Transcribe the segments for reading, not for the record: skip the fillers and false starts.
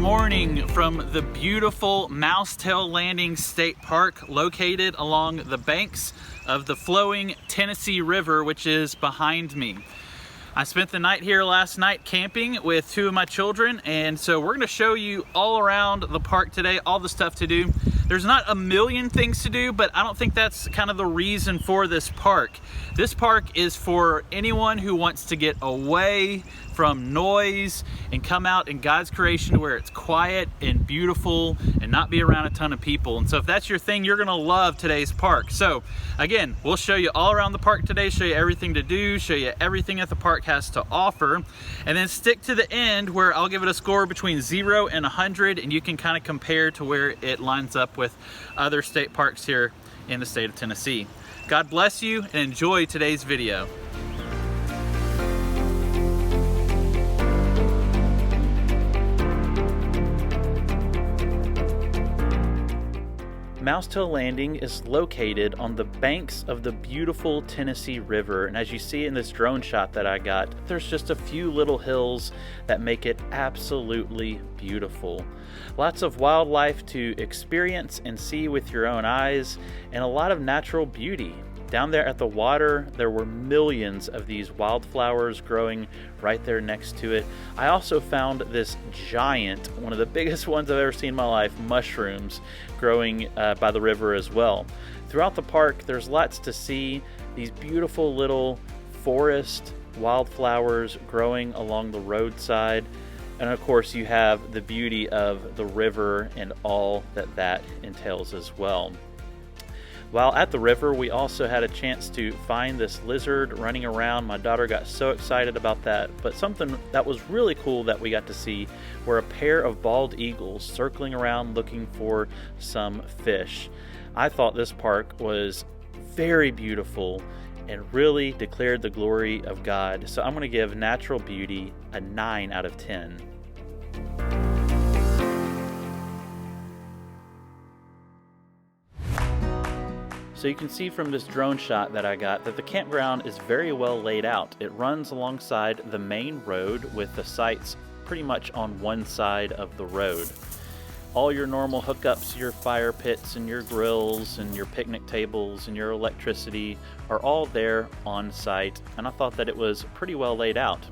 morning from the beautiful Moustail Landing State Park located along the banks of the flowing Tennessee River, which is behind me. I spent the night here last night camping with two of my children, and so we're going to show you all around the park today, all the stuff to do. There's not a million things to do, but I don't think that's kind of the reason for this park. This park is for anyone who wants to get away from noise and come out in God's creation where it's quiet and beautiful and not be around a ton of people. And so if that's your thing, you're gonna love today's park. So again, we'll show you all around the park today, show you everything to do, show you everything that the park has to offer, and then stick to the end where I'll give it a score between 0 and 100, and you can kind of compare to where it lines up with other state parks here in the state of Tennessee. God bless you and enjoy today's video. Moustail Landing is located on the banks of the beautiful Tennessee River, and as you see in this drone shot that I got, there's just a few little hills that make it absolutely beautiful. Lots of wildlife to experience and see with your own eyes, and a lot of natural beauty. Down there at the water, there were millions of these wildflowers growing right there next to it. I also found this giant, one of the biggest ones I've ever seen in my life, mushrooms growing by the river as well. Throughout the park, there's lots to see. These beautiful little forest wildflowers growing along the roadside. And of course, you have the beauty of the river and all that entails as well. While at the river, we also had a chance to find this lizard running around. My daughter got so excited about that. But something that was really cool that we got to see were a pair of bald eagles circling around looking for some fish. I thought this park was very beautiful and really declared the glory of God. So I'm going to give natural beauty a 9 out of 10. So you can see from this drone shot that I got that the campground is very well laid out. It runs alongside the main road with the sites pretty much on one side of the road. All your normal hookups, your fire pits and your grills and your picnic tables and your electricity are all there on site, and I thought that it was pretty well laid out.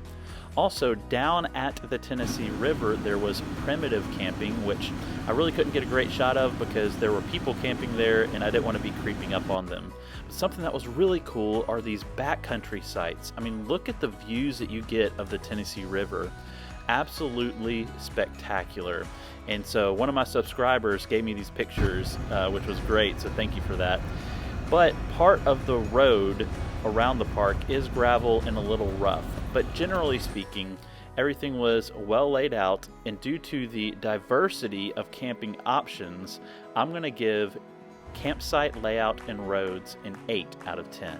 Also, down at the Tennessee River, there was primitive camping, which I really couldn't get a great shot of because there were people camping there and I didn't want to be creeping up on them. But something that was really cool are these backcountry sites. I mean, look at the views that you get of the Tennessee River. Absolutely spectacular. And so one of my subscribers gave me these pictures, which was great, so thank you for that. But part of the road around the park is gravel and a little rough. But generally speaking, everything was well laid out, and due to the diversity of camping options, I'm going to give campsite layout and roads an 8 out of 10.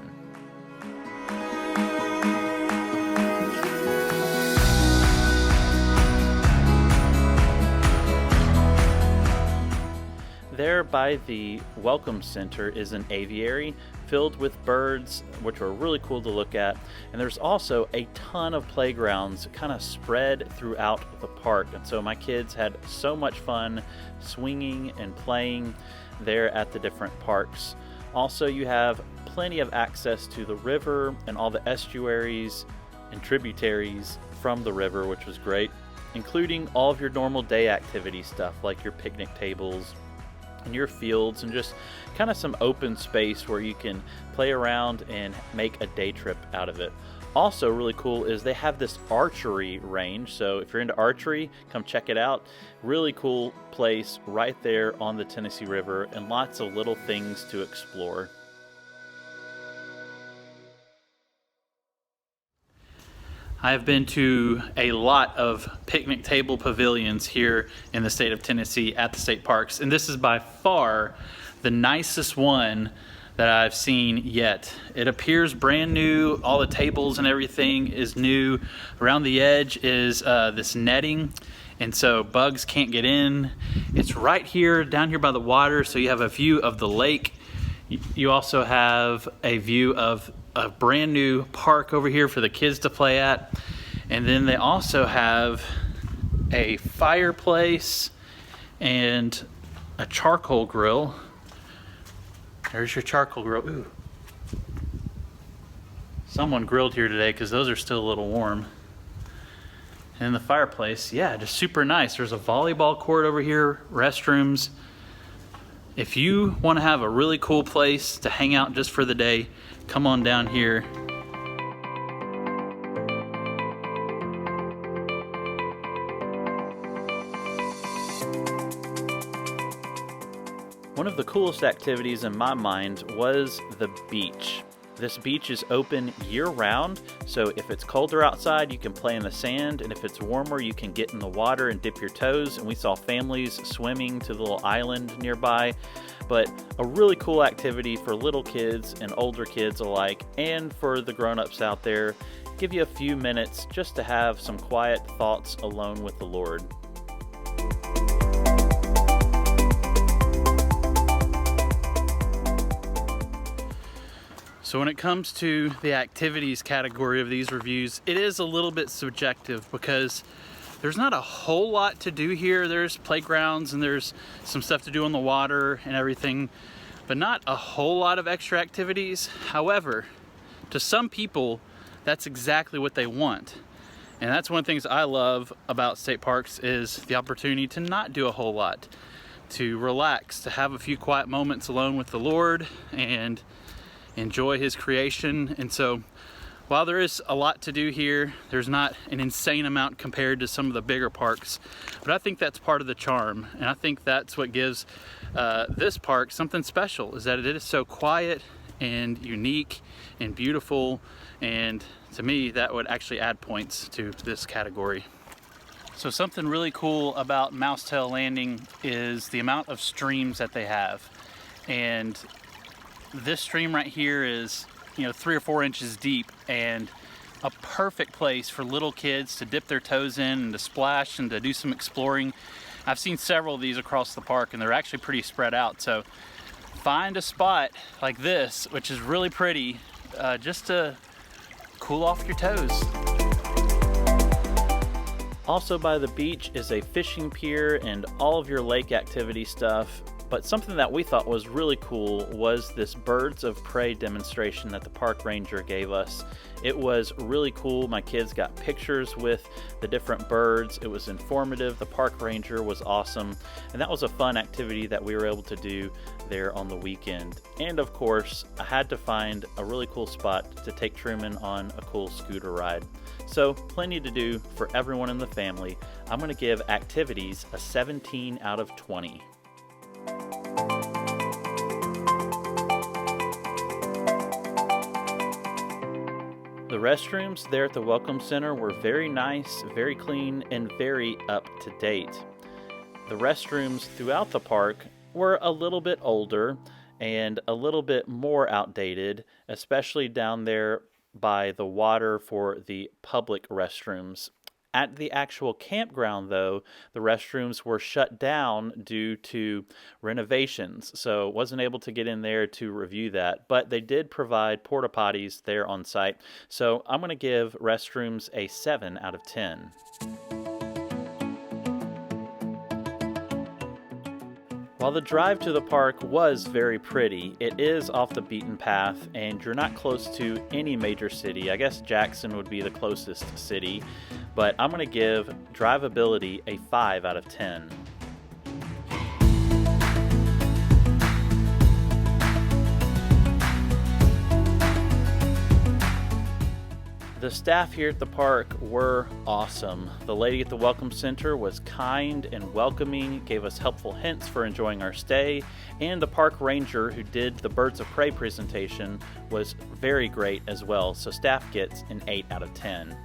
There by the Welcome Center is an aviary filled with birds, which are really cool to look at. And there's also a ton of playgrounds kind of spread throughout the park. And so my kids had so much fun swinging and playing there at the different parks. Also, you have plenty of access to the river and all the estuaries and tributaries from the river, which was great, including all of your normal day activity stuff like your picnic tables and your fields and just kind of some open space where you can play around and make a day trip out of it. Also really cool is they have this archery range, so if you're into archery, come check it out. Really cool place right there on the Tennessee River and lots of little things to explore. I have been to a lot of picnic table pavilions here in the state of Tennessee at the state parks, and this is by far the nicest one that I've seen yet. It appears brand new. All the tables and everything is new. Around the edge is this netting, and so bugs can't get in. It's right here, down here by the water, so you have a view of the lake. You also have a view of a brand new park over here for the kids to play at. And then they also have a fireplace and a charcoal grill. There's your charcoal grill. Ooh. Someone grilled here today because those are still a little warm. And the fireplace, yeah, just super nice. There's a volleyball court over here, restrooms. If you want to have a really cool place to hang out just for the day, come on down here. One of the coolest activities in my mind was the beach. This beach is open year-round, so if it's colder outside, you can play in the sand, and if it's warmer, you can get in the water and dip your toes. And we saw families swimming to the little island nearby. But a really cool activity for little kids and older kids alike, and for the grown-ups out there. Give you a few minutes just to have some quiet thoughts alone with the Lord. So when it comes to the activities category of these reviews, it is a little bit subjective because there's not a whole lot to do here. There's playgrounds and there's some stuff to do on the water and everything, but not a whole lot of extra activities. However, to some people, that's exactly what they want. And that's one of the things I love about state parks is the opportunity to not do a whole lot, to relax, to have a few quiet moments alone with the Lord and enjoy His creation. And so while there is a lot to do here, there's not an insane amount compared to some of the bigger parks, but I think that's part of the charm, and I think that's what gives this park something special, is that it is so quiet and unique and beautiful, and to me that would actually add points to this category. So something really cool about Moustail Landing is the amount of streams that they have, and this stream right here is, 3 or 4 inches deep, and a perfect place for little kids to dip their toes in and to splash and to do some exploring. I've seen several of these across the park, and they're actually pretty spread out. So find a spot like this, which is really pretty, just to cool off your toes. Also by the beach is a fishing pier and all of your lake activity stuff. But something that we thought was really cool was this birds of prey demonstration that the park ranger gave us. It was really cool. My kids got pictures with the different birds. It was informative. The park ranger was awesome. And that was a fun activity that we were able to do there on the weekend. And of course, I had to find a really cool spot to take Truman on a cool scooter ride. So plenty to do for everyone in the family. I'm going to give activities a 17 out of 20. The restrooms there at the Welcome Center were very nice, very clean, and very up to date. The restrooms throughout the park were a little bit older and a little bit more outdated, especially down there by the water for the public restrooms. At the actual campground, though, the restrooms were shut down due to renovations, so wasn't able to get in there to review that, but they did provide porta potties there on site, so I'm going to give restrooms a 7 out of 10. While the drive to the park was very pretty, it is off the beaten path and you're not close to any major city. I guess Jackson would be the closest city, but I'm going to give drivability a 5 out of 10. The staff here at the park were awesome. The lady at the Welcome Center was kind and welcoming, gave us helpful hints for enjoying our stay, and the park ranger who did the Birds of Prey presentation was very great as well, so staff gets an 8 out of 10.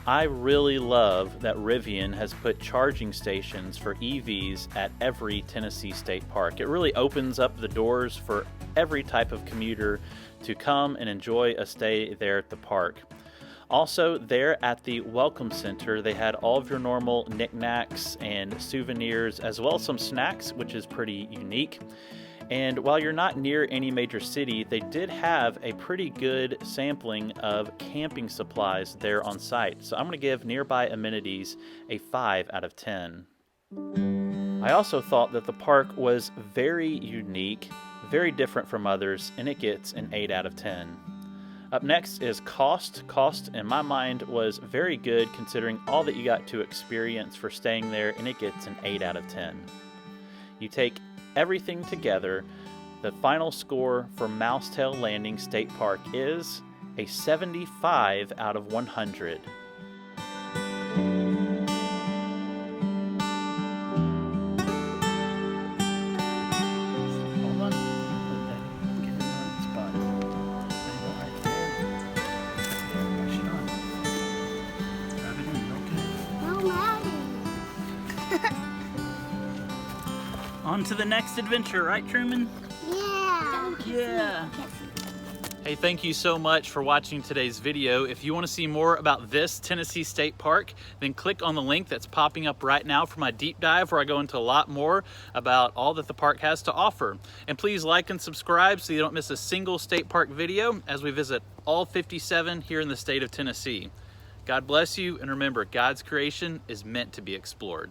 I really love that Rivian has put charging stations for EVs at every Tennessee state park. It really opens up the doors for every type of commuter to come and enjoy a stay there at the park. Also, there at the Welcome Center, they had all of your normal knickknacks and souvenirs, as well as some snacks, which is pretty unique. And while you're not near any major city, they did have a pretty good sampling of camping supplies there on site. So I'm going to give nearby amenities a 5 out of 10. I also thought that the park was very unique, very different from others, and it gets an 8 out of 10. Up next is cost. Cost, in my mind, was very good considering all that you got to experience for staying there, and it gets an 8 out of 10. You take everything together, the final score for Moustail Landing State Park is a 75 out of 100. On to the next adventure, right, Truman? Yeah. Yeah. Hey, thank you so much for watching today's video. If you want to see more about this Tennessee State Park, then click on the link that's popping up right now for my deep dive, where I go into a lot more about all that the park has to offer. And please like and subscribe so you don't miss a single state park video as we visit all 57 here in the state of Tennessee. God bless you, and remember, God's creation is meant to be explored.